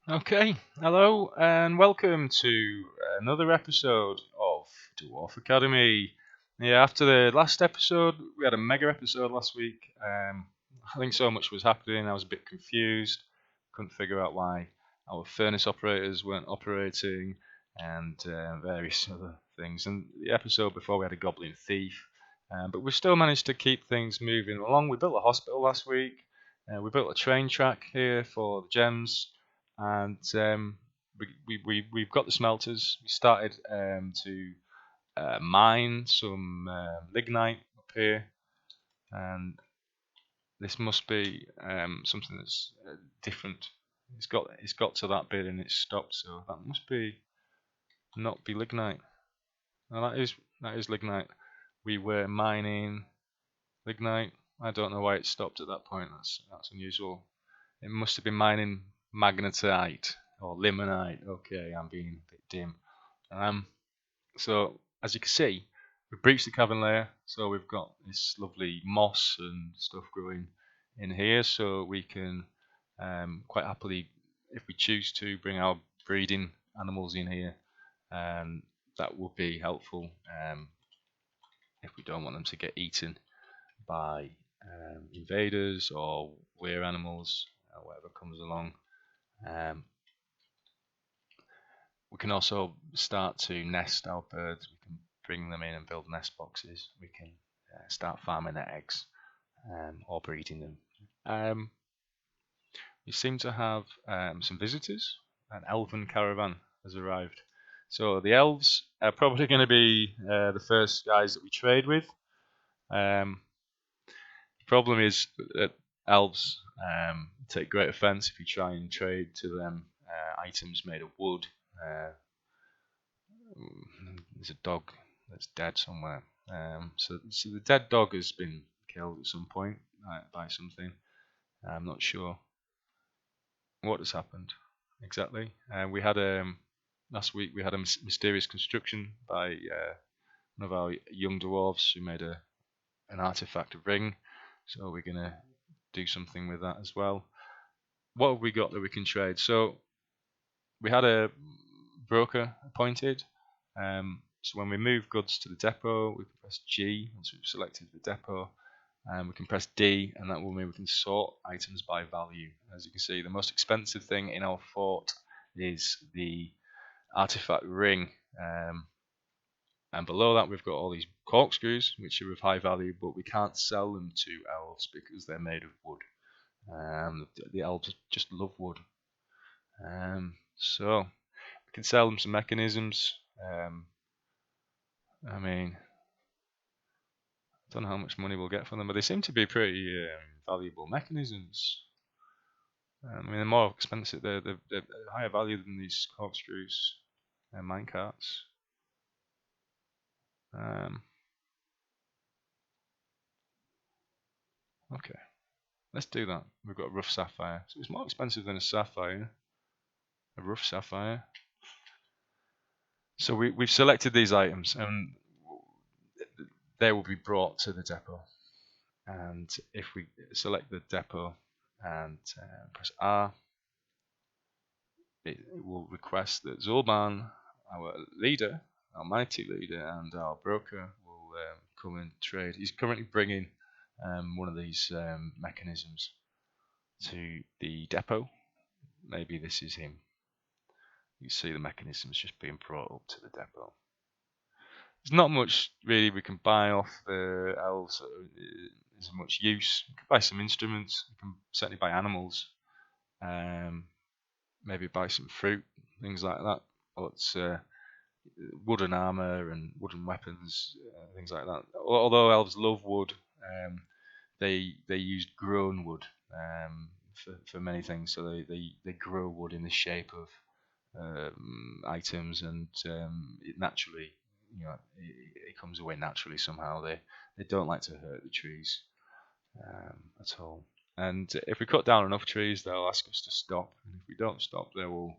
Okay, hello and welcome to another episode of Dwarf Academy. Yeah, after the last episode, we had a mega episode last week. I think so much was happening, I was a bit confused, couldn't figure out why our furnace operators weren't operating, and various other things. And the episode before, we had a goblin thief, but we still managed to keep things moving along. We built a hospital last week, we built a train track here for the gems, and we've got the smelters. We started to mine some lignite up here, and this must be something that's different. It's got to that bit and it's stopped, so that must be not be lignite. No, that is lignite. We were mining lignite. I don't know why it stopped at that point. That's unusual. It must have been mining magnetite or limonite. Okay, I'm being a bit dim. So as you can see, we've breached the cavern layer, so we've got this lovely moss and stuff growing in here, so we can quite happily, if we choose to, bring our breeding animals in here. That would be helpful if we don't want them to get eaten by invaders or were animals, whatever comes along. We can also start to nest our birds. We can bring them in and build nest boxes. We can start farming their eggs or breeding them. We seem to have some visitors. An elven caravan has arrived. So the elves are probably going to be the first guys that we trade with. The problem is that elves take great offence if you try and trade to them items made of wood. There's a dog that's dead somewhere. So the dead dog has been killed at some point by something. I'm not sure what has happened exactly. We had last week we had a mysterious construction by one of our young dwarves who made an artifact ring. So we're gonna do something with that as well. What have we got that we can trade? So we had a broker appointed. So when we move goods to the depot, we can press G once we've selected the depot, and we can press D, and that will mean we can sort items by value. As you can see, the most expensive thing in our fort is the artifact ring, and below that we've got all these corkscrews, which are of high value, but we can't sell them to elves because they're made of wood. The elves just love wood. So we can sell them some mechanisms. I mean, I don't know how much money we'll get for them, but they seem to be pretty valuable mechanisms. I mean, they're more expensive. They're higher value than these corkscrews and minecarts. Okay, let's do that. We've got a rough sapphire, so it's more expensive than a sapphire. A rough sapphire. So we've selected these items, and they will be brought to the depot. And if we select the depot and press R, it will request that Zulban, our leader, our mighty leader, and our broker will come and trade. He's currently bringing one of these mechanisms to the depot. Maybe this is him. You see the mechanisms just being brought up to the depot. There's not much really we can buy off the elves. There's much use. We can buy some instruments. We can certainly buy animals. Maybe buy some fruit, things like that. But wooden armor and wooden weapons, things like that. Although elves love wood, they use grown wood for many things. So they grow wood in the shape of items, and it naturally, it comes away naturally somehow. They don't like to hurt the trees at all. And if we cut down enough trees, they'll ask us to stop. And if we don't stop, they'll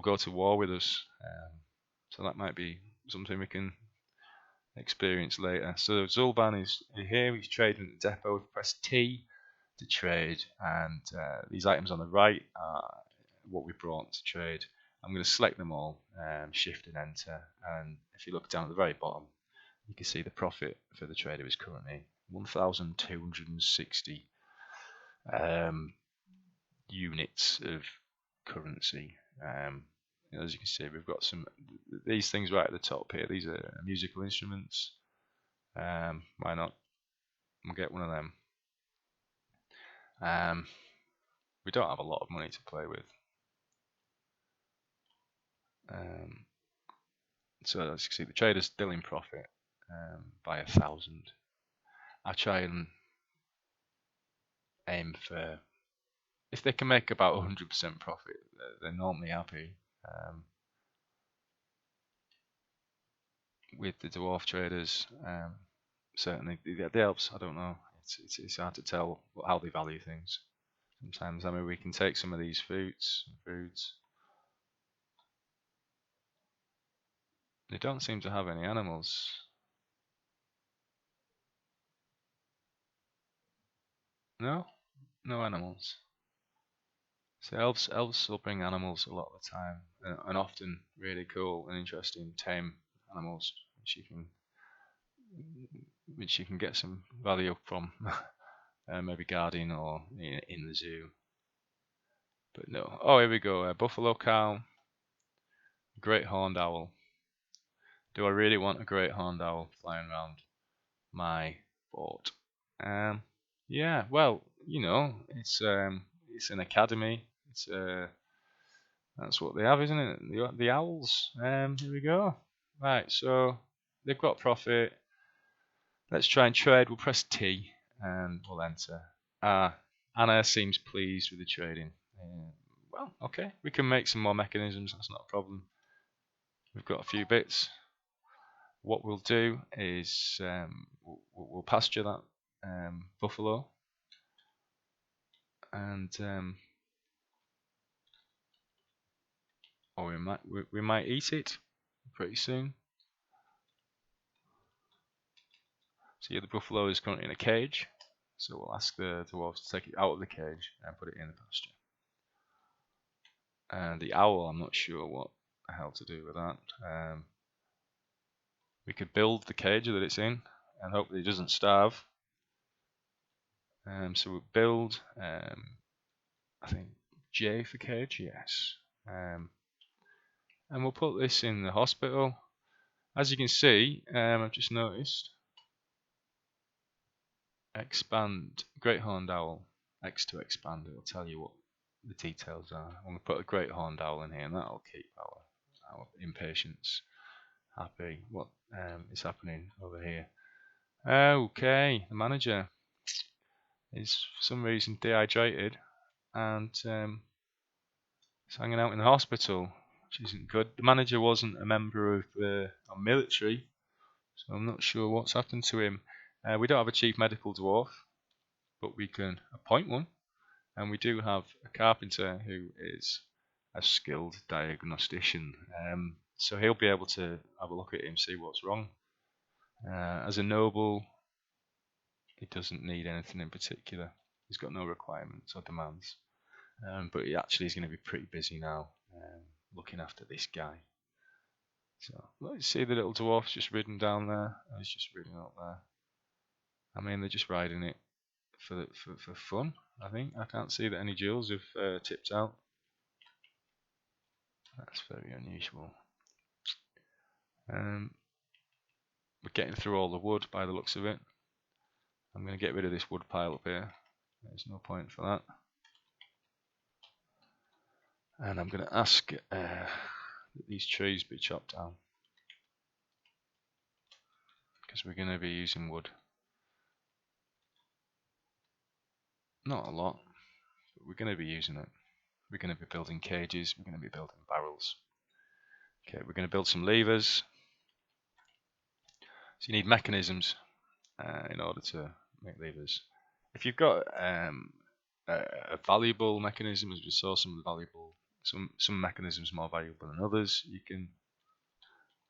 go to war with us. So that might be something we can experience later. So Zulban is here. He's trading at the depot. We press T to trade, and these items on the right are what we brought to trade. I'm going to select them all, shift and enter, and if you look down at the very bottom, you can see the profit for the trader is currently 1,260 units of currency. As you can see, we've got these things right at the top here. These are musical instruments. Why not? We'll get one of them. We don't have a lot of money to play with. So as you can see, the trader's still in profit by 1,000. I try and aim for, if they can make about 100% profit, they're normally happy. With the dwarf traders, certainly the elves, I don't know. It's hard to tell how they value things. Sometimes, I mean, we can take some of these foods. They don't seem to have any animals. No animals. So elves will bring animals a lot of the time, and often really cool and interesting tame animals, which you can get some value from, maybe guarding or in the zoo. But no. Oh, here we go. A buffalo cow, great horned owl. Do I really want a great horned owl flying around my fort? Yeah. Well, it's an academy. That's what they have, isn't it? The owls. Here we go. Right. So they've got profit. Let's try and trade. We'll press T and we'll enter. Anna seems pleased with the trading. Well, okay. We can make some more mechanisms. That's not a problem. We've got a few bits. What we'll do is we'll pasture that buffalo, and or we might eat it pretty soon. So yeah, the buffalo is currently in a cage, so we'll ask the dwarves to take it out of the cage and put it in the pasture. And the owl, I'm not sure what the hell to do with that. We could build the cage that it's in and hope that it doesn't starve. So we'll build, I think J for cage, yes. And we'll put this in the hospital. As you can see, I've just noticed, expand, great horned owl, X to expand, it'll tell you what the details are. I'm going to put a great horned owl in here, and that'll keep our impatience happy. What is happening over here? Okay, the manager is for some reason dehydrated and is hanging out in the hospital, which isn't good. The manager wasn't a member of our military, so I'm not sure what's happened to him. We don't have a chief medical dwarf, but we can appoint one, and we do have a carpenter who is a skilled diagnostician, so he'll be able to have a look at him, see what's wrong. As a noble, he doesn't need anything in particular. He's got no requirements or demands, but he actually is going to be pretty busy now looking after this guy. So let's see the little dwarf's just ridden down there. He's just ridden up there. I mean, they're just riding it for fun, I think. I can't see that any jewels have tipped out. That's very unusual. We're getting through all the wood by the looks of it. I'm going to get rid of this wood pile up here. There's no point for that. And I'm going to ask that these trees be chopped down, because we're going to be using wood. Not a lot, but we're going to be using it. We're going to be building cages, we're going to be building barrels. Okay, we're going to build some levers. So you need mechanisms in order to make levers. If you've got a valuable mechanism, as we saw, some mechanisms more valuable than others, you can.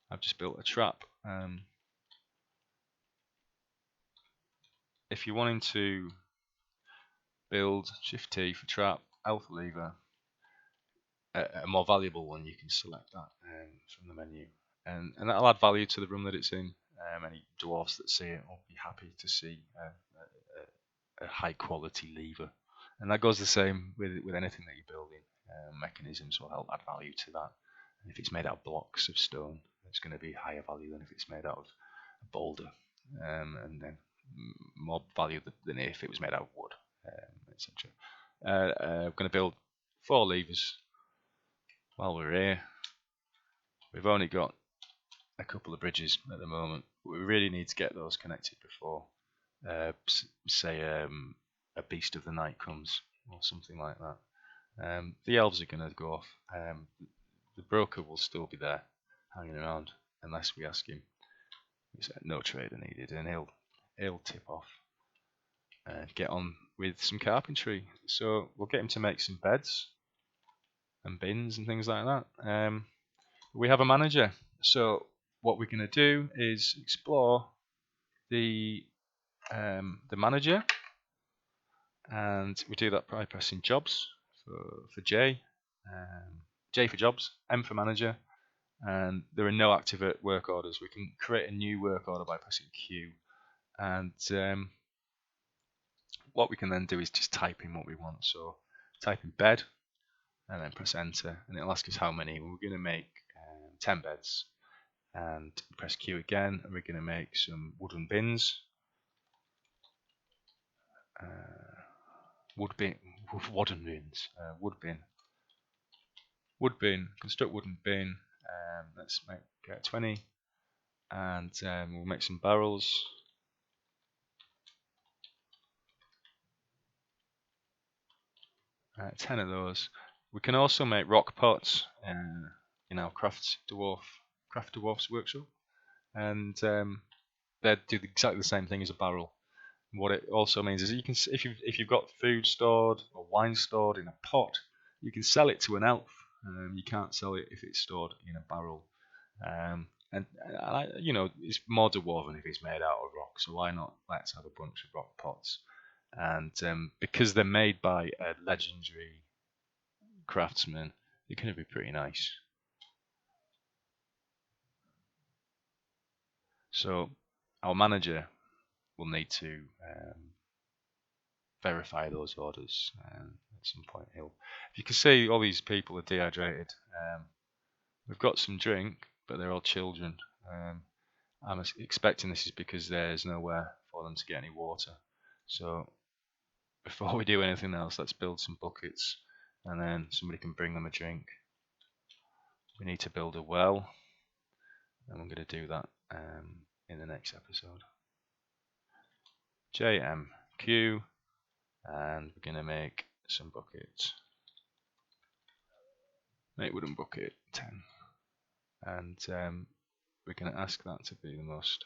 I've just built a trap. If you're wanting to build, Shift T for trap, alpha lever, a more valuable one, you can select that from the menu, and that'll add value to the room that it's in. Any dwarfs that see it will be happy to see a high quality lever, and that goes the same with anything that you're building. Mechanisms will help add value to that. And if it's made out of blocks of stone, it's going to be higher value than if it's made out of a boulder, and then more value than if it was made out of wood, etc. We're going to build 4 levers. While we're here, we've only got a couple of bridges at the moment. We really need to get those connected before, say, a beast of the night comes or something like that. The elves are going to go off. The broker will still be there, hanging around, unless we ask him. He said no trader needed, and he'll tip off and get on with some carpentry. So we'll get him to make some beds and bins and things like that. We have a manager, so what we're going to do is explore the manager, and we do that by pressing jobs for J, J for jobs, M for manager, and there are no active work orders. We can create a new work order by pressing Q, and what we can then do is just type in what we want. So type in bed, and then press enter, and it'll ask us how many. We're going to make 10 beds, and press Q again, and we're going to make some wooden bins. Wood bin, construct wooden bin. Let's make 20, and we'll make some barrels. 10 of those. We can also make rock pots in our Craft Dwarf's workshop, and they do exactly the same thing as a barrel. What it also means is you can, if you've got food stored or wine stored in a pot, you can sell it to an elf. You can't sell it if it's stored in a barrel. And it's more dwarven if it's made out of rock. So why not? Let's have a bunch of rock pots. And because they're made by a legendary craftsman, they're going to be pretty nice. So our manager will need to verify those orders at some point. If you can see, all these people are dehydrated. We've got some drink, but they're all children. I'm expecting this is because there's nowhere for them to get any water. So before we do anything else, let's build some buckets, and then somebody can bring them a drink. We need to build a well, and we're going to do that in the next episode. JMQ, and we're going to make some buckets. Make wooden bucket 10, and we're going to ask that to be the most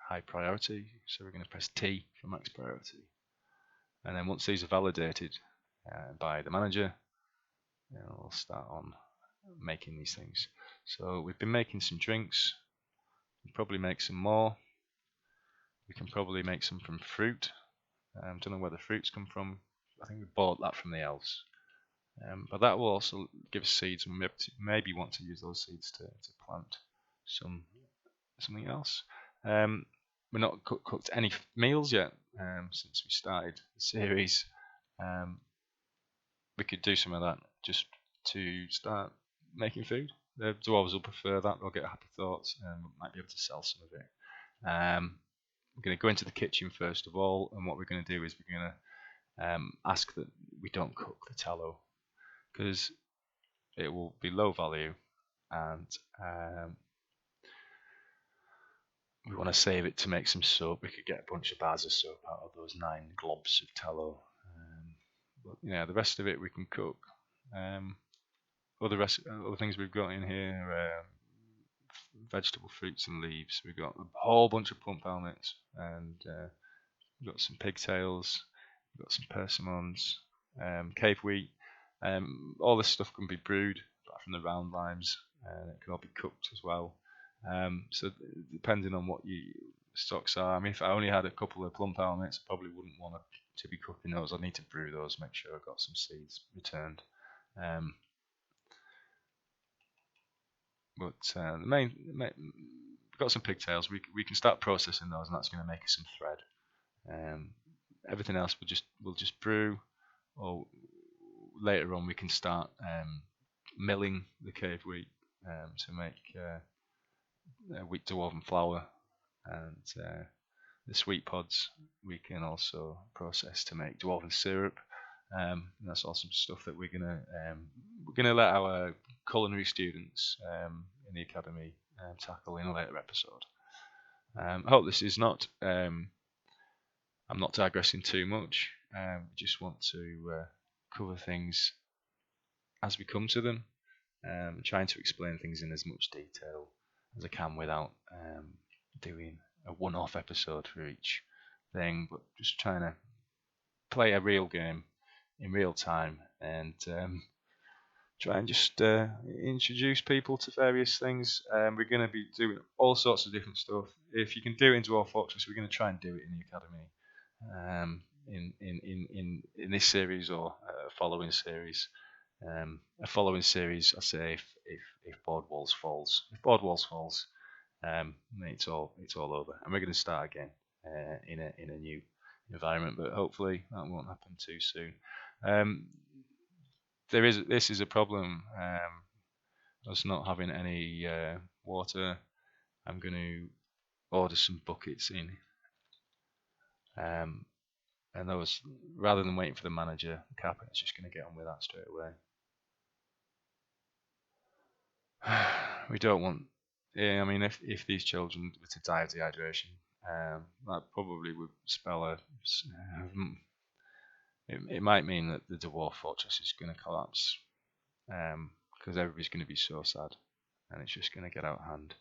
high priority. So we're going to press T for max priority, and then once these are validated by the manager, we'll start on making these things. So we've been making some drinks. We'll probably make some more. We can probably make some from fruit. Don't know where the fruits come from. I think we bought that from the elves. But that will also give us seeds, and we maybe want to use those seeds to plant something else. We're not cooked any meals yet since we started the series. We could do some of that just to start making food. The dwarves will prefer that. They'll get happy thoughts, and we might be able to sell some of it. We're going to go into the kitchen first of all, and what we're going to do is we're going to ask that we don't cook the tallow, because it will be low value, and we want to save it to make some soap. We could get a bunch of bars of soap out of those 9 globs of tallow. But the rest of it we can cook. Other things we've got in here, vegetable fruits and leaves. We've got a whole bunch of plump helmets, and we've got some pigtails. We've got some persimmons, cave wheat. All this stuff can be brewed, apart from the round limes, and it can all be cooked as well. So depending on what your stocks are, I mean, if I only had a couple of plump helmets, I probably wouldn't want to be cooking those. I need to brew those, make sure I've got some seeds returned. But the we've got some pigtails. We can start processing those, and that's going to make us some thread. Everything else we'll just brew, or later on we can start milling the cave wheat to make wheat dwarven flour, and the sweet pods we can also process to make dwarven syrup. That's awesome stuff that we're gonna let our culinary students in the academy tackle in a later episode. I hope this is not. I'm not digressing too much. Just want to cover things as we come to them, trying to explain things in as much detail as I can without doing a one-off episode for each thing, but just trying to play a real game in real time and try and just introduce people to various things. We're going to be doing all sorts of different stuff. If you can do it in Dwarf Fortress, we're going to try and do it in the academy, in this series or a following series. A following series, I say, if Board Walls falls. If Board Walls falls, it's all over, and we're going to start again in a new environment. But hopefully that won't happen too soon. This is a problem. Us not having any water. I'm going to order some buckets in, and those, rather than waiting for the manager, the carpenter's just going to get on with that straight away. We don't want. Yeah, I mean, if these children were to die of dehydration, that probably would spell it might mean that the Dwarf Fortress is going to collapse, because everybody's going to be so sad, and it's just going to get out of hand.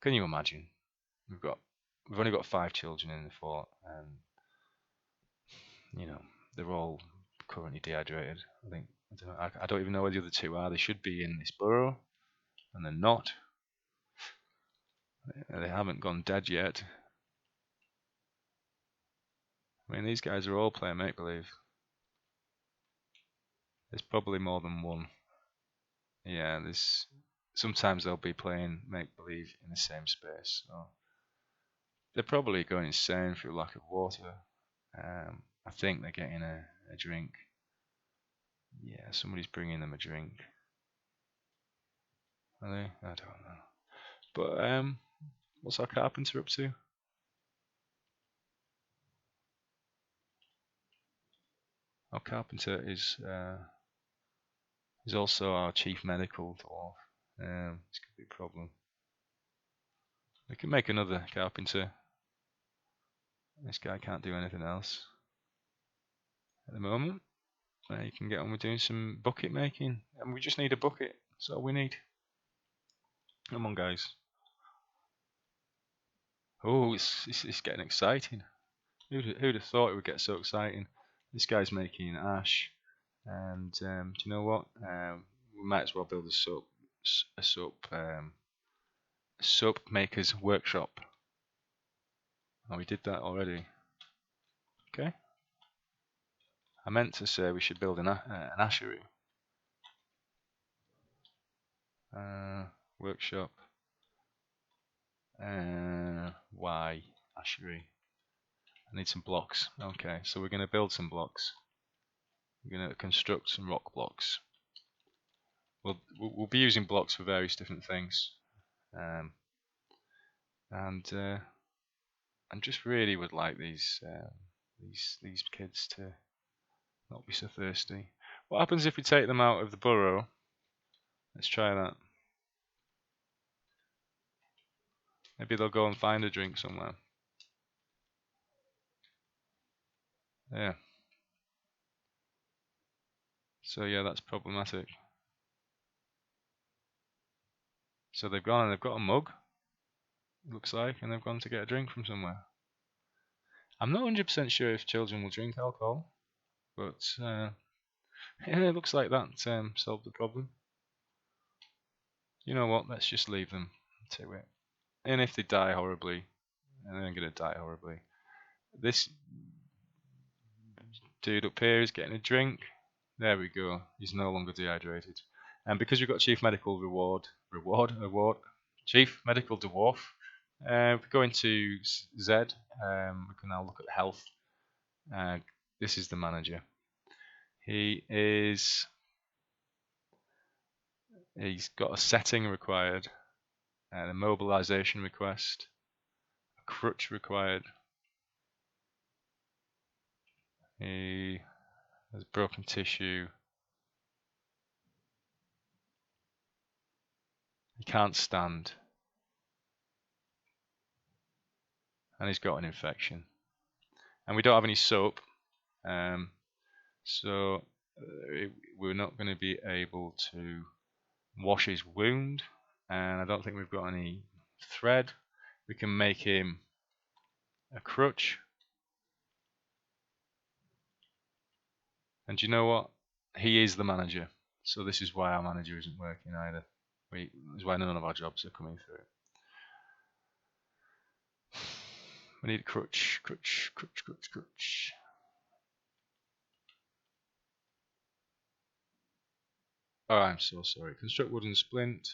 Can you imagine? We've only got 5 children in the fort, and they're all currently dehydrated. I don't even know where the other 2 are. They should be in this burrow, and they're not. They haven't gone dead yet. I mean, these guys are all playing make-believe. There's probably more than one. Yeah, sometimes they'll be playing make-believe in the same space. So they're probably going insane through lack of water. I think they're getting a drink. Yeah, somebody's bringing them a drink. Are they? I don't know. But what's our carpenter up to? Our carpenter is also our chief medical dwarf. This could be a problem. We can make another carpenter. This guy can't do anything else at the moment. You can get on with doing some bucket making, and we just need a bucket. That's all we need. Come on, guys. Oh, it's getting exciting. Who'd have thought it would get so exciting? This guy's making ash, and do you know what? We might as well build a soap maker's workshop. Oh, we did that already. Okay. I meant to say we should build an ashery. Workshop. Why ashery? I need some blocks. Okay, so we're going to build some blocks. We're going to construct some rock blocks. We'll be using blocks for various different things, and I just really would like these kids to not be so thirsty. What happens if we take them out of the burrow? Let's try that. Maybe they'll go and find a drink somewhere. Yeah. So yeah, that's problematic. So they've gone and they've got a mug, it looks like, and they've gone to get a drink from somewhere. I'm not 100% sure if children will drink alcohol, but yeah, it looks like that solved the problem. You know what, let's just leave them to it. And if they die horribly, and they're going to die horribly, this dude up here is getting a drink. There we go, he's no longer dehydrated. And because we've got Chief Medical Chief Medical Dwarf, if we go into Z, we can now look at health. This is the manager. He's got a setting required, a mobilization request, a crutch required. He has broken tissue. He can't stand. And he's got an infection. And we don't have any soap. So we're not going to be able to wash his wound. And I don't think we've got any thread. We can make him a crutch. And you know what? He is the manager. So this is why our manager isn't working either. This is why none of our jobs are coming through. We need a crutch. Oh, I'm so sorry. Construct wooden splint.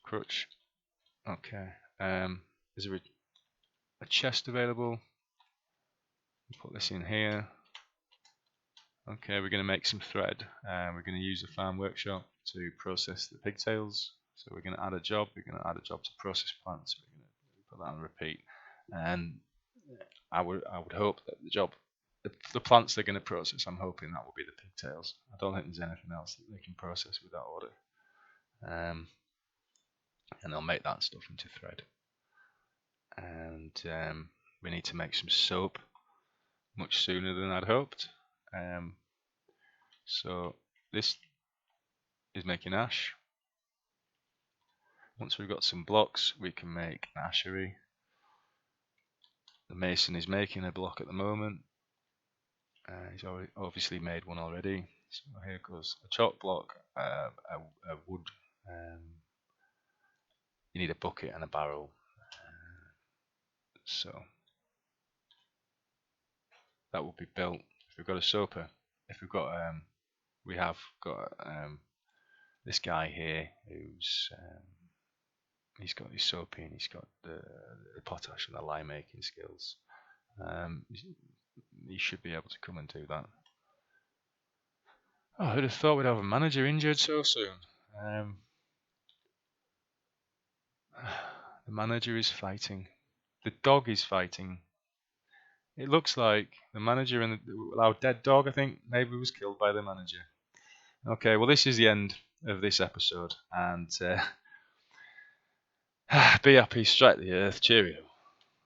Crutch. Okay. Is there a chest available? Put this in here. Okay, we're going to make some thread. We're going to use the farm workshop to process the pigtails. So we're going to add a job. We're going to add a job to process plants. We're going to put that on repeat. And I would hope that the plants they're going to process, I'm hoping that will be the pigtails. I don't think there's anything else that they can process with that order. And they'll make that stuff into thread. And we need to make some soap much sooner than I'd hoped. So this is making ash. Once we've got some blocks, we can make an ashery. The mason is making a block at the moment. He's already obviously made one already. So here goes a chalk block, a wood. You need a bucket and a barrel. So that will be built. If we've got a soaper, if we've got we have got this guy here who's he's got his soaping, he's got the potash and the lime making skills. He should be able to come and do that. Oh, who'd have thought we'd have a manager injured so soon? The manager is fighting. The dog is fighting. It looks like the manager and our dead dog, I think, maybe was killed by the manager. Okay, well, this is the end of this episode, and be happy, strike the earth, cheerio.